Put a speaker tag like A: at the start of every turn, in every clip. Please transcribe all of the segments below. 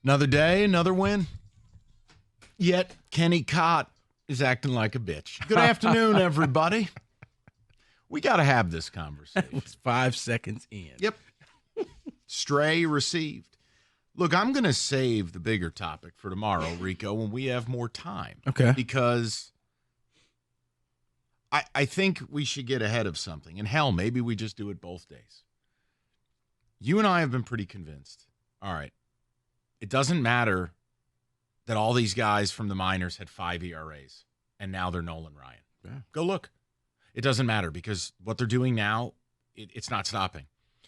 A: Another day, another win. Yet Kenny Cott is acting like a bitch. Good afternoon, everybody. We got to have this conversation.
B: That was 5 seconds in.
A: Yep. Stray received. Look, I'm going to save the bigger topic for tomorrow, Rico, when we have more time.
B: Okay.
A: Because I think we should get ahead of something. And hell, maybe we just do it both days. You and I have been pretty convinced. All right. It doesn't matter that all these guys from the minors had 5 ERAs, and now they're Nolan Ryan.
B: Yeah.
A: Go look. It doesn't matter because what they're doing now, it's not stopping.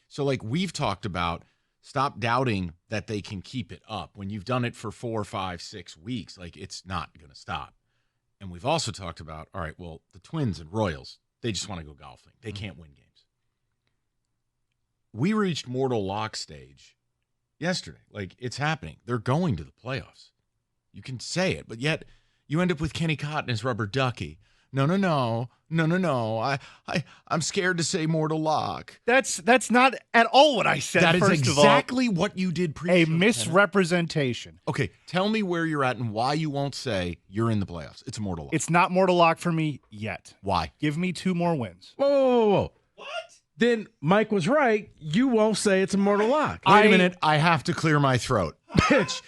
A: So, like we've talked about, stop doubting that they can keep it up. When you've done it for 4, 5, 6 weeks, like it's not going to stop. And we've also talked about, all right, well, the Twins and Royals, they just want to go golfing. They can't win games. We reached mortal lock stage yesterday. Like, it's happening. They're going to the playoffs. You can say it, but yet you end up with Kenny Cott and his rubber ducky. No. I'm scared to say mortal lock.
C: That's not at all what I said.
A: That is
C: first
A: exactly
C: of all,
A: what you did pre-show.
C: a misrepresentation.
A: Okay, tell me where you're at and why you won't say you're in the playoffs. It's a mortal lock.
C: It's not mortal lock for me yet.
A: Why?
C: Give me 2 more wins.
B: Whoa. What? Then Mike was right. You won't say it's a mortal lock.
A: Wait a minute. I have to clear my throat. Bitch.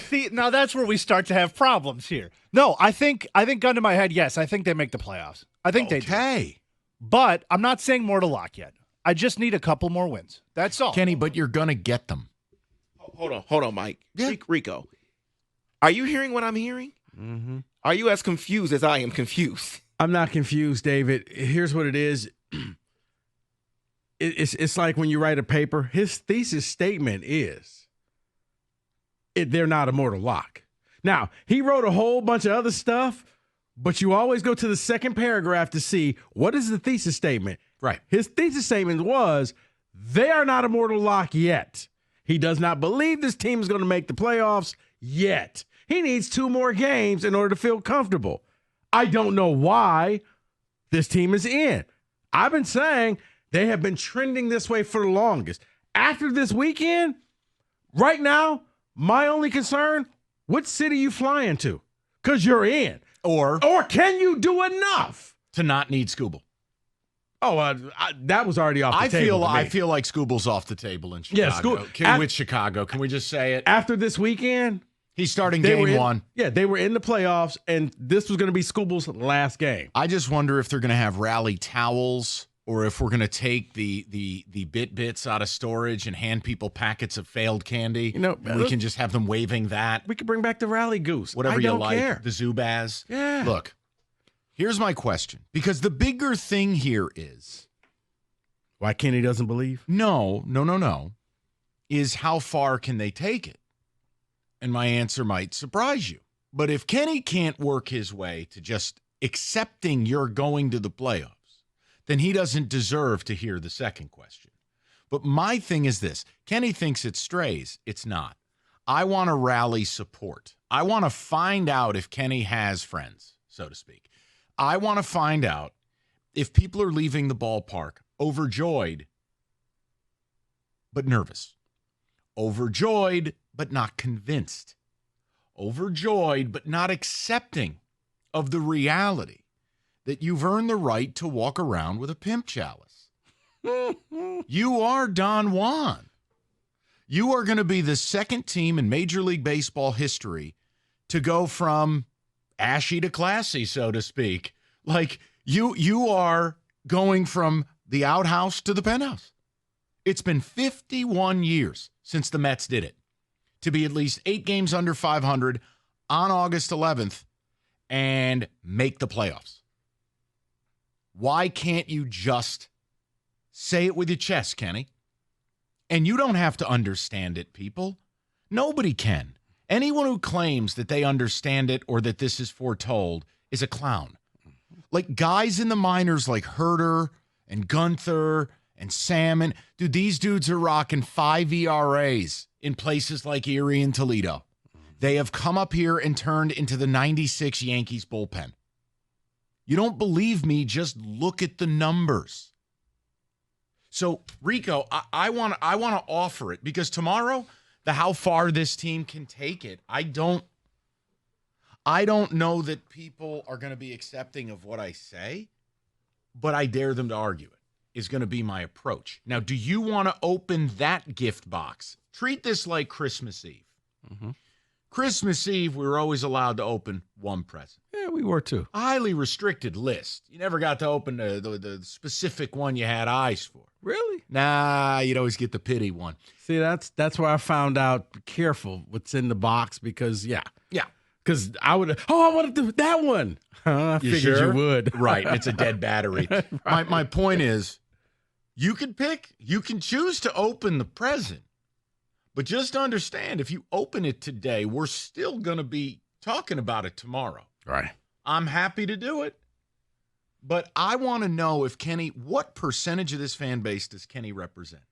C: See, now that's where we start to have problems here. No, I think gun to my head, yes, I think they make the playoffs. I think they do.
A: Okay.
C: But I'm not saying mortal lock yet. I just need a couple more wins. That's all.
A: Kenny, but you're going to get them.
D: Hold on, Mike.
A: Yeah.
D: Rico, are you hearing what I'm hearing?
B: Mm-hmm.
D: Are you as confused as I am confused?
B: I'm not confused, David. Here's what it is. It's like when you write a paper, his thesis statement is they're not a mortal lock. Now, he wrote a whole bunch of other stuff, but you always go to the second paragraph to see what is the thesis statement.
A: Right.
B: His thesis statement was they are not a mortal lock yet. He does not believe this team is going to make the playoffs yet. He needs 2 more games in order to feel comfortable. I don't know why this team is in. I've been saying they have been trending this way for the longest. After this weekend, right now, my only concern, what city you flying to? Because you're in.
A: Or
B: can you do enough
A: to not need Scooble.
B: Oh, that was already off the table.
A: I feel like Scooble's off the table in Chicago.
B: Yeah,
A: with Chicago. Can we just say it?
B: After this weekend,
A: he's starting game 1.
B: Yeah, they were in the playoffs, and this was going to be Scooble's last game.
A: I just wonder if they're going to have rally towels or if we're going to take the bits out of storage and hand people packets of failed candy. We can just have them waving that.
B: We could bring back the rally goose.
A: Whatever
B: I
A: you
B: don't
A: like.
B: care.
A: The Zubaz.
B: Yeah.
A: Look, here's my question. Because the bigger thing here is
B: why Kenny doesn't believe?
A: No. Is how far can they take it? And my answer might surprise you. But if Kenny can't work his way to just accepting you're going to the playoffs, then he doesn't deserve to hear the second question. But my thing is this. Kenny thinks it's strays. It's not. I want to rally support. I want to find out if Kenny has friends, so to speak. I want to find out if people are leaving the ballpark overjoyed but nervous. Overjoyed but not convinced. Overjoyed but not accepting of the reality that you've earned the right to walk around with a pimp chalice. You are Don Juan. You are going to be the second team in Major League Baseball history to go from ashy to classy, so to speak. Like, you are going from the outhouse to the penthouse. It's been 51 years since the Mets did it. To be at least 8 games under 500 on August 11th and make the playoffs. Why can't you just say it with your chest, Kenny? And you don't have to understand it, people. Nobody can. Anyone who claims that they understand it or that this is foretold is a clown. Like guys in the minors like Herter and Gunther and Salmon. Dude, these dudes are rocking 5 ERAs in places like Erie and Toledo. They have come up here and turned into the 96 Yankees bullpen. You don't believe me, just look at the numbers. So, Rico, I want to offer it because tomorrow the how far this team can take it. I don't know that people are going to be accepting of what I say, but I dare them to argue it is going to be my approach. Now, do you want to open that gift box? Treat this like Christmas Eve.
B: Mm-hmm.
A: Christmas Eve, we were always allowed to open one present.
B: Yeah, we were too.
A: A highly restricted list. You never got to open the specific one you had eyes for.
B: Really?
A: Nah, you'd always get the pity one.
B: See, that's where I found out, be careful what's in the box because,
A: Yeah.
B: Because I want to do that one. I figured
A: sure?
B: you would.
A: Right. It's a dead battery.
B: Right.
A: My point is, you can choose to open the present, but just understand if you open it today, we're still going to be talking about it tomorrow.
B: Right.
A: I'm happy to do it, but I want to know if what percentage of this fan base does Kenny represent?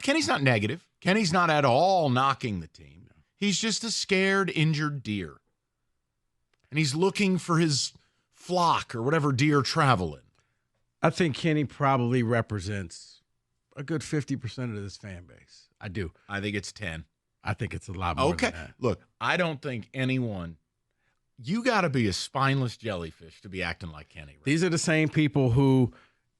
A: Kenny's not negative. Kenny's not at all knocking the team. He's just a scared, injured deer. And he's looking for his flock or whatever deer travel in.
B: I think Kenny probably represents a good 50% of this fan base. I do.
A: I think it's 10.
B: I think it's a lot more than that.
A: Look, I don't think anyone – you got to be a spineless jellyfish to be acting like Kenny. Right?
B: These are the same people who,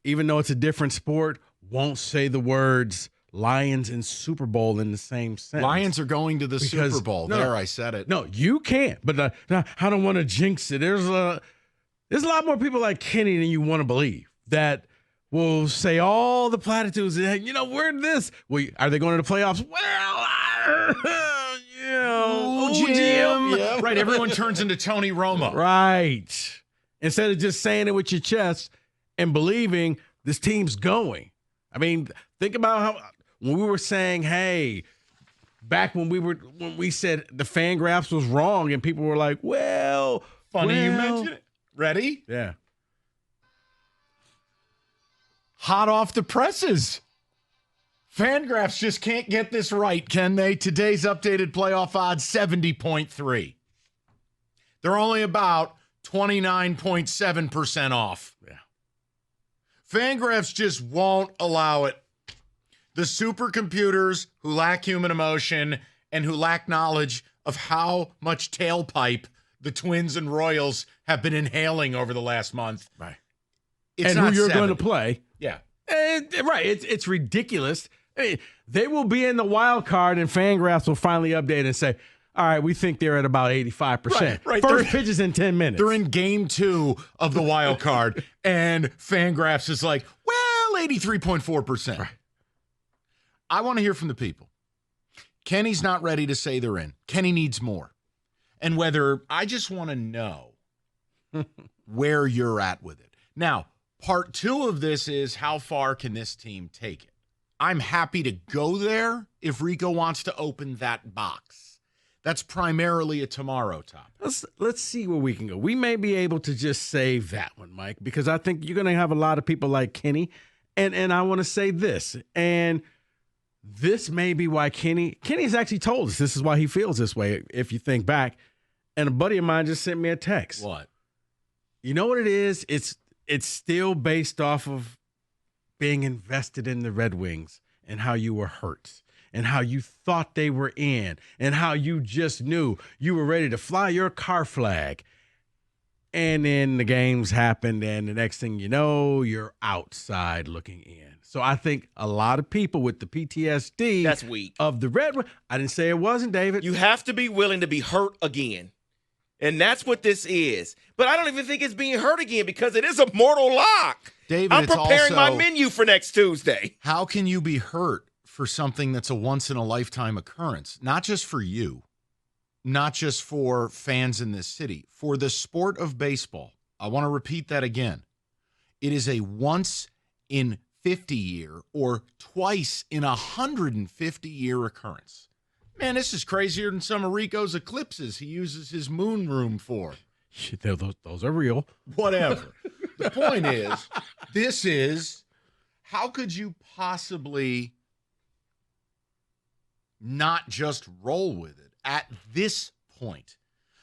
B: even though it's a different sport, won't say the words Lions and Super Bowl in the same sentence.
A: Lions are going to the Super Bowl. I said it.
B: No, you can't. But I don't want to jinx it. There's a lot more people like Kenny than you want to believe that will say all the platitudes. We're this. Well, are they going to the playoffs? Well,
A: Jim. Yeah. Right. Everyone turns into Tony Romo.
B: Right. Instead of just saying it with your chest and believing this team's going. I mean, think about how when we were saying, hey, back when we said the Fangraphs was wrong and people were like, well,
A: you mentioned it. Ready?
B: Yeah.
A: Hot off the presses. Fangraphs just can't get this right, can they? Today's updated playoff odds, 70.3. They're only about 29.7% off.
B: Yeah.
A: Fangraphs just won't allow it. The supercomputers who lack human emotion and who lack knowledge of how much tailpipe the Twins and Royals have been inhaling over the last month.
B: Right.
A: It's
B: and
A: not
B: who you're
A: 70.
B: going to play.
A: Yeah.
B: Right. It's ridiculous. I mean, they will be in the wild card and Fangraphs will finally update and say, all right, we think they're at about 85%.
A: Right.
B: First pitch is in 10 minutes.
A: They're in game 2 of the wild card, and Fangraphs is like, well, 83.4%.
B: Right.
A: I want to hear from the people. Kenny's not ready to say they're in. Kenny needs more. And I just want to know where you're at with it. Now, part 2 of this is how far can this team take it? I'm happy to go there if Rico wants to open that box. That's primarily a tomorrow topic.
B: Let's see where we can go. We may be able to just save that one, Mike, because I think you're going to have a lot of people like Kenny. And I want to say this. And this may be why Kenny's actually told us this is why he feels this way, if you think back. And a buddy of mine just sent me a text.
A: What?
B: You know what it is? It's still based off of being invested in the Red Wings and how you were hurt and how you thought they were in and how you just knew you were ready to fly your car flag. And then the games happened, and the next thing you know, you're outside looking in. So I think a lot of people with the PTSD
D: That's weak.
B: of the Red Wings, I didn't say it wasn't, David.
D: You have to be willing to be hurt again. And that's what this is. But I don't even think it's being hurt again because it is a mortal lock.
A: David,
D: I'm
A: it's
D: preparing
A: also,
D: my menu for next Tuesday.
A: How can you be hurt for something that's a once-in-a-lifetime occurrence? Not just for you, not just for fans in this city, for the sport of baseball. I want to repeat that again. It is a once-in-50-year or twice in 150-year occurrence. Man, this is crazier than some of Rico's eclipses he uses his moon room for.
B: Those are real.
A: Whatever. The point is, how could you possibly not just roll with it at this point?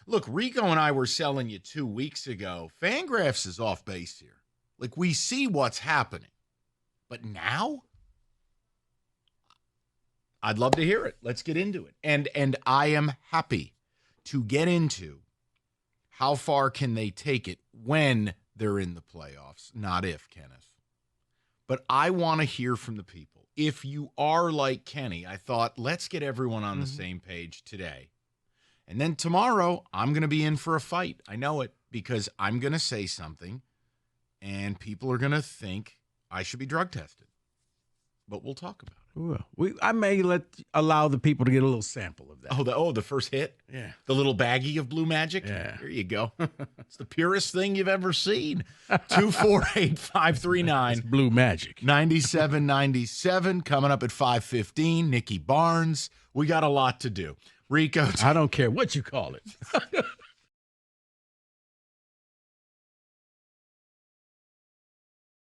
A: Look, Rico and I were selling you 2 weeks ago. Fangraphs is off base here. Like, we see what's happening. But now, I'd love to hear it. Let's get into it. And I am happy to get into how far can they take it when they're in the playoffs, not if, Kenneth. But I want to hear from the people. If you are like Kenny, I thought, let's get everyone on the same page today. And then tomorrow, I'm going to be in for a fight. I know it, because I'm going to say something, and people are going to think I should be drug tested. But we'll talk about it.
B: I may allow the people to get a little sample of that.
A: The first hit?
B: Yeah.
A: The little baggie of Blue Magic?
B: Yeah.
A: Here you go. It's the purest thing you've ever seen. 248-539.
B: Blue Magic.
A: 9797 coming up at 5:15. Nikki Barnes. We got a lot to do. Rico.
B: I don't care what you call it.